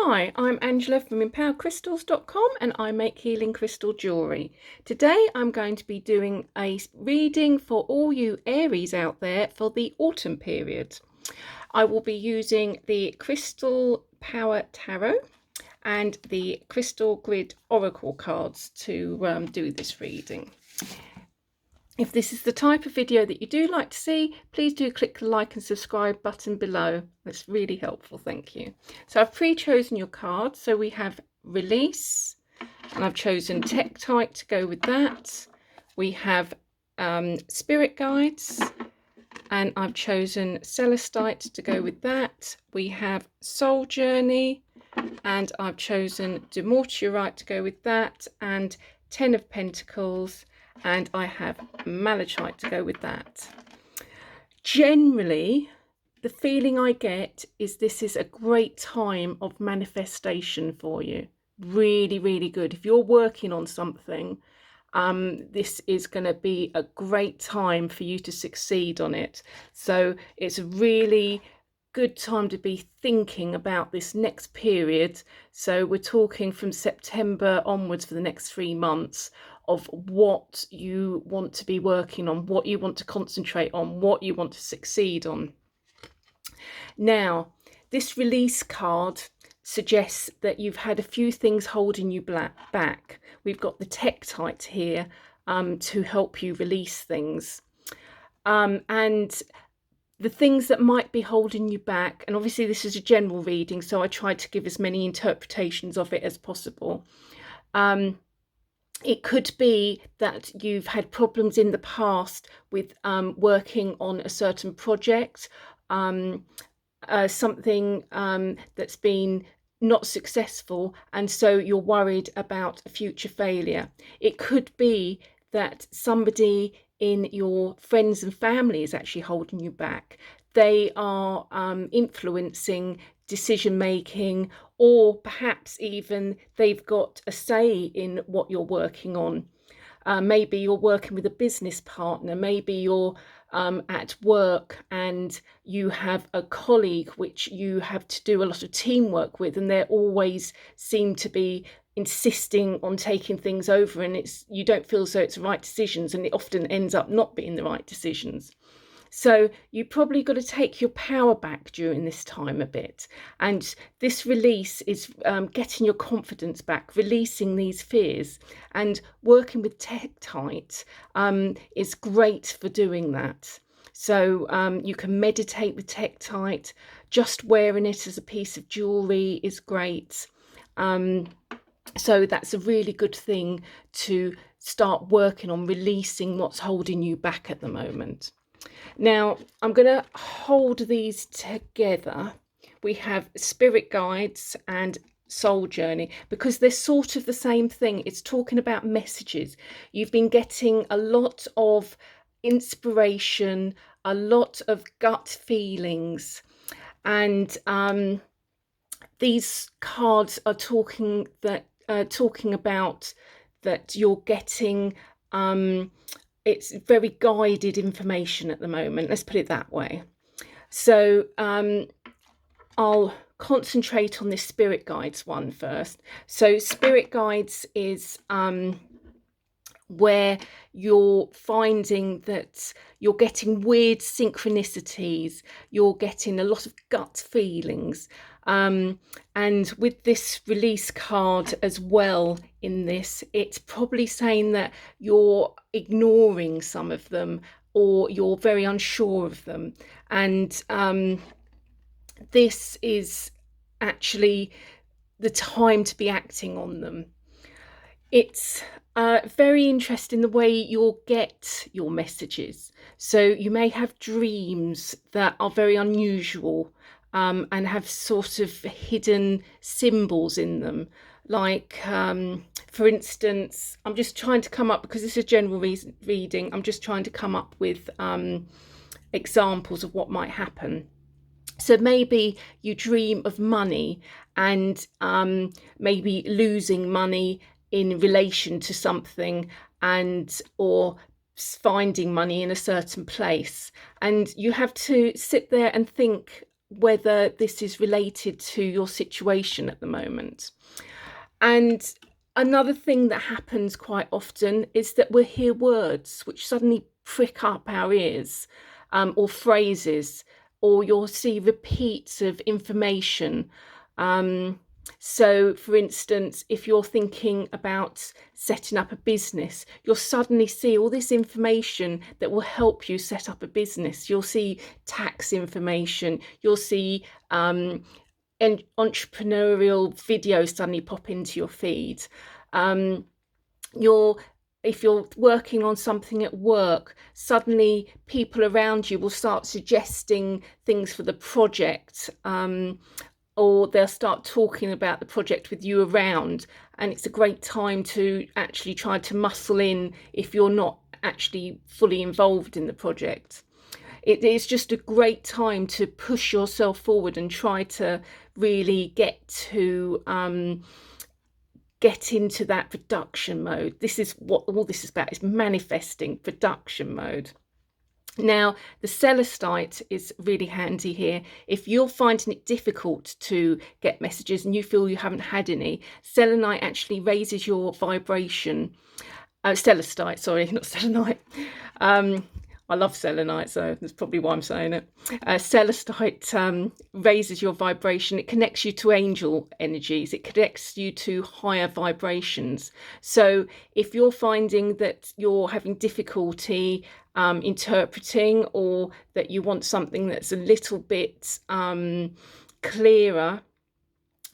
Hi, I'm Angela from empowercrystals.com and I make healing crystal jewellery. Today I'm going to be doing a reading for all you Aries out there for the autumn period. I will be using the Crystal Power Tarot and the Crystal Grid Oracle cards to do this reading. If this is the type of video that you do like to see, please do click the like and subscribe button below. That's really helpful, thank you. So I've pre-chosen your cards. So we have Release, and I've chosen Tektite to go with that. We have Spirit Guides, and I've chosen Celestite to go with that. We have Soul Journey, and I've chosen Demortiorite to go with that, and Ten of Pentacles, and I have Malachite to go with that. Generally, the feeling I get is this is a great time of manifestation for you. Really, really good. If you're working on something, this is going to be a great time for you to succeed on it. So it's a really good time to be thinking about this next period. So we're talking from September onwards for the next 3 months of what you want to be working on, what you want to concentrate on, what you want to succeed on. Now, this release card suggests that you've had a few things holding you back. We've got the Tektite here to help you release things. And the things that might be holding you back, and obviously this is a general reading, so I tried to give as many interpretations of it as possible. It could be that you've had problems in the past with working on a certain project, something that's been not successful, and so you're worried about a future failure. It could be that somebody in your friends and family is actually holding you back. They are influencing decision making, or perhaps even they've got a say in what you're working on. Maybe you're working with a business partner, maybe you're at work and you have a colleague which you have to do a lot of teamwork with, and they always seem to be insisting on taking things over, and you don't feel as though it's the right decisions, and it often ends up not being the right decisions. So you probably got to take your power back during this time a bit, and this release is getting your confidence back, releasing these fears, and working with Tektite is great for doing that. So you can meditate with Tektite. Just wearing it as a piece of jewelry is great. So that's a really good thing to start working on, releasing what's holding you back at the moment. Now, I'm going to hold these together. We have Spirit Guides and Soul Journey because they're sort of the same thing. It's talking about messages. You've been getting a lot of inspiration, a lot of gut feelings, and these cards are talking about that you're getting it's very guided information at the moment, let's put it that way. So I'll concentrate on this Spirit Guides one first. So Spirit Guides is where you're finding that you're getting weird synchronicities, you're getting a lot of gut feelings, and with this release card as well in this, it's probably saying that you're ignoring some of them, or you're very unsure of them, and this is actually the time to be acting on them. It's very interesting the way you'll get your messages. So you may have dreams that are very unusual and have sort of hidden symbols in them. Like, for instance, I'm just trying to come up, because this is a general reading, I'm just trying to come up with examples of what might happen. So maybe you dream of money, and maybe losing money in relation to something, and or finding money in a certain place, and you have to sit there and think whether this is related to your situation at the moment. And another thing that happens quite often is that we'll hear words which suddenly prick up our ears, or phrases, or you'll see repeats of information. So, for instance, if you're thinking about setting up a business, you'll suddenly see all this information that will help you set up a business. You'll see tax information, you'll see and entrepreneurial videos suddenly pop into your feed. If you're working on something at work, suddenly people around you will start suggesting things for the project, or they'll start talking about the project with you around, and it's a great time to actually try to muscle in if you're not actually fully involved in the project. It is just a great time to push yourself forward and try to really get into that production mode. This is what all this is about, is manifesting production mode. Now, the Celestite is really handy here. If you're finding it difficult to get messages and you feel you haven't had any, selenite actually raises your vibration. Celestite, sorry, not selenite. I love selenite, so that's probably why I'm saying it. Celestite raises your vibration. It connects you to angel energies. It connects you to higher vibrations. So if you're finding that you're having difficulty interpreting, or that you want something that's a little bit clearer,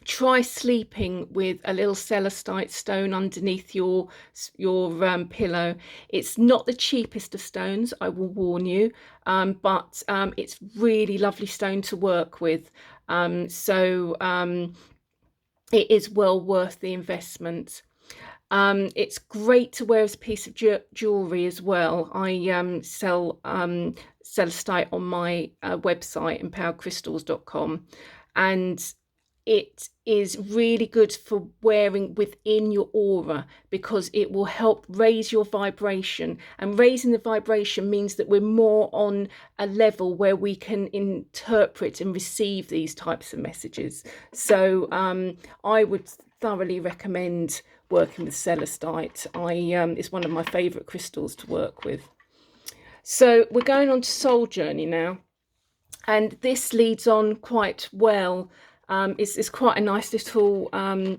try sleeping with a little celestite stone underneath your pillow. It's not the cheapest of stones, I will warn you, but it's really lovely stone to work with. So it is well worth the investment. It's great to wear as a piece of jewellery as well. I sell celestite on my website, empoweredcrystals.com, and it is really good for wearing within your aura, because it will help raise your vibration, and raising the vibration means that we're more on a level where we can interpret and receive these types of messages. So I would thoroughly recommend working with celestite. It's one of my favorite crystals to work with. So we're going on to soul journey now, and this leads on quite well. It's quite a nice little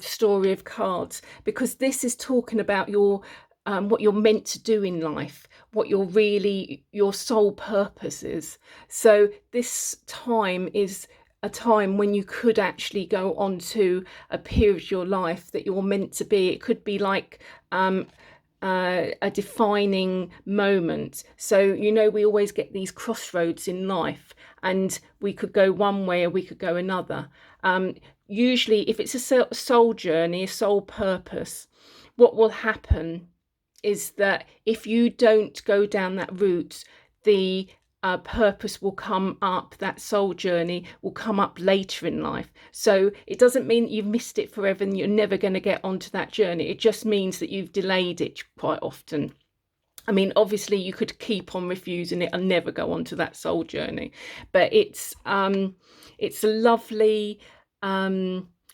story of cards, because this is talking about your what you're meant to do in life, what your soul purpose is. So this time is a time when you could actually go on to a period of your life that you're meant to be. It could be like a defining moment. So, you know, we always get these crossroads in life, and we could go one way or we could go another. Usually, if it's a soul journey, a soul purpose, what will happen is that if you don't go down that route, the purpose will come up, that soul journey will come up later in life. So it doesn't mean that you've missed it forever and you're never going to get onto that journey. It just means that you've delayed it quite often. I mean, obviously you could keep on refusing it and never go on to that soul journey, but it's a lovely,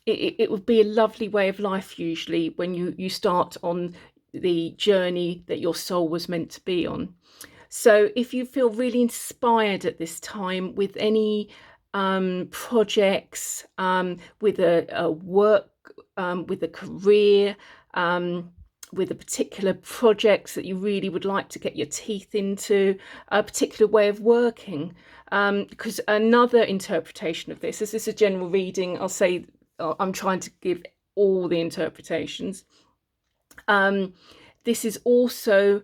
it would be a lovely way of life usually when you start on the journey that your soul was meant to be on. So if you feel really inspired at this time with any projects, with a work, with a career, with a particular projects that you really would like to get your teeth into, a particular way of working, because another interpretation of this is a general reading. I'll say I'm trying to give all the interpretations. This is also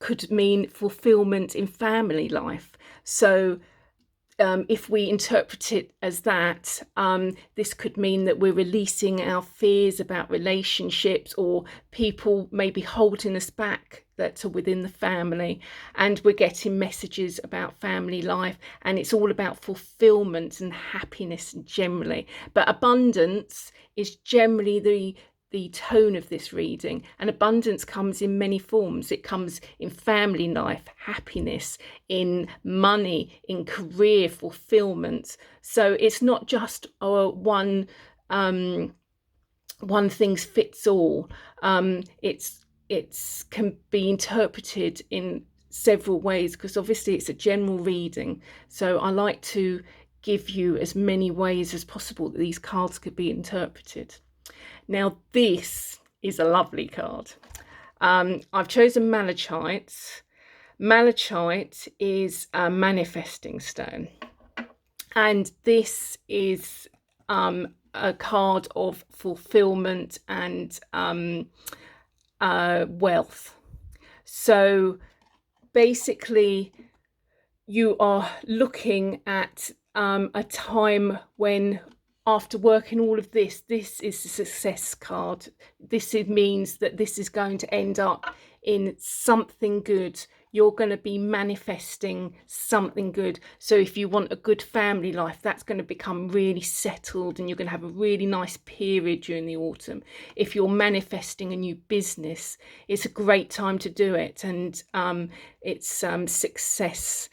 could mean fulfillment in family life. So if we interpret it as that, this could mean that we're releasing our fears about relationships, or people maybe holding us back that are within the family, and we're getting messages about family life, and it's all about fulfillment and happiness generally. But abundance is generally the tone of this reading. And abundance comes in many forms. It comes in family life, happiness, in money, in career fulfillment. So it's not just one thing fits all. It's can be interpreted in several ways, because obviously it's a general reading. So I like to give you as many ways as possible that these cards could be interpreted. Now, this is a lovely card. I've chosen malachite. Malachite is a manifesting stone, and this is a card of fulfillment and wealth. So basically, you are looking at a time when, after working all of this is a success card. This means that this is going to end up in something good. You're going to be manifesting something good. So if you want a good family life, that's going to become really settled, and you're going to have a really nice period during the autumn. If you're manifesting a new business, it's a great time to do it, and it's success.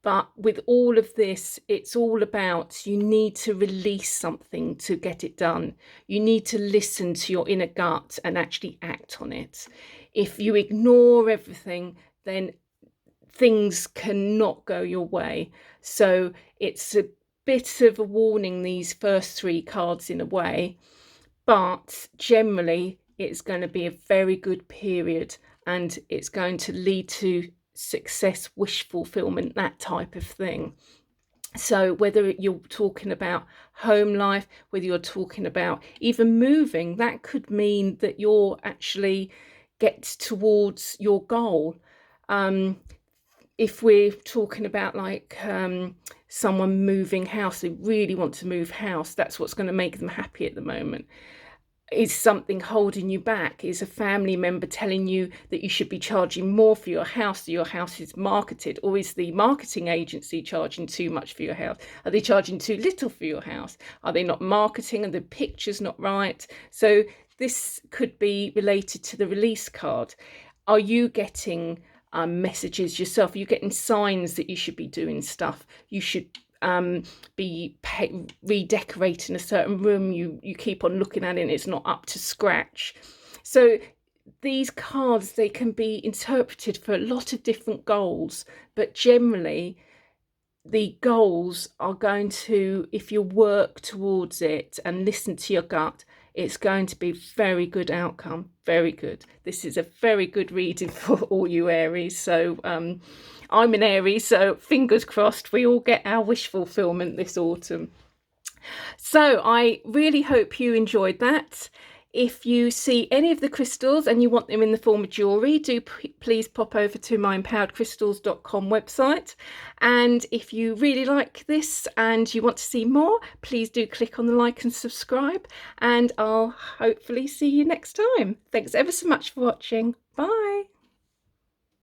But with all of this, it's all about, you need to release something to get it done. You need to listen to your inner gut and actually act on it. If you ignore everything, then things cannot go your way. So it's a bit of a warning, these first three cards, in a way. But generally, it's going to be a very good period, and it's going to lead to success, wish fulfillment, that type of thing. So whether you're talking about home life, whether you're talking about even moving, that could mean that you're actually get towards your goal. If we're talking about like someone moving house, they really want to move house, that's what's going to make them happy at the moment. Is something holding you back? Is a family member telling you that you should be charging more for your house, that your house is marketed? Or is the marketing agency charging too much for your house? Are they charging too little for your house? Are they not marketing? Are the pictures not right? So this could be related to the release card. Are you getting messages yourself? Are you getting signs that you should be doing stuff? You should be redecorating a certain room. You keep on looking at it and it's not up to scratch. So these cards, they can be interpreted for a lot of different goals, but generally the goals are going to, if you work towards it and listen to your gut, it's going to be very good outcome. Very good. This is a very good reading for all you Aries. So I'm an Aries, so fingers crossed we all get our wish fulfillment this autumn. So I really hope you enjoyed that. If you see any of the crystals and you want them in the form of jewellery, do please pop over to my empoweredcrystals.com website. And if you really like this and you want to see more, please do click on the like and subscribe. And I'll hopefully see you next time. Thanks ever so much for watching. Bye.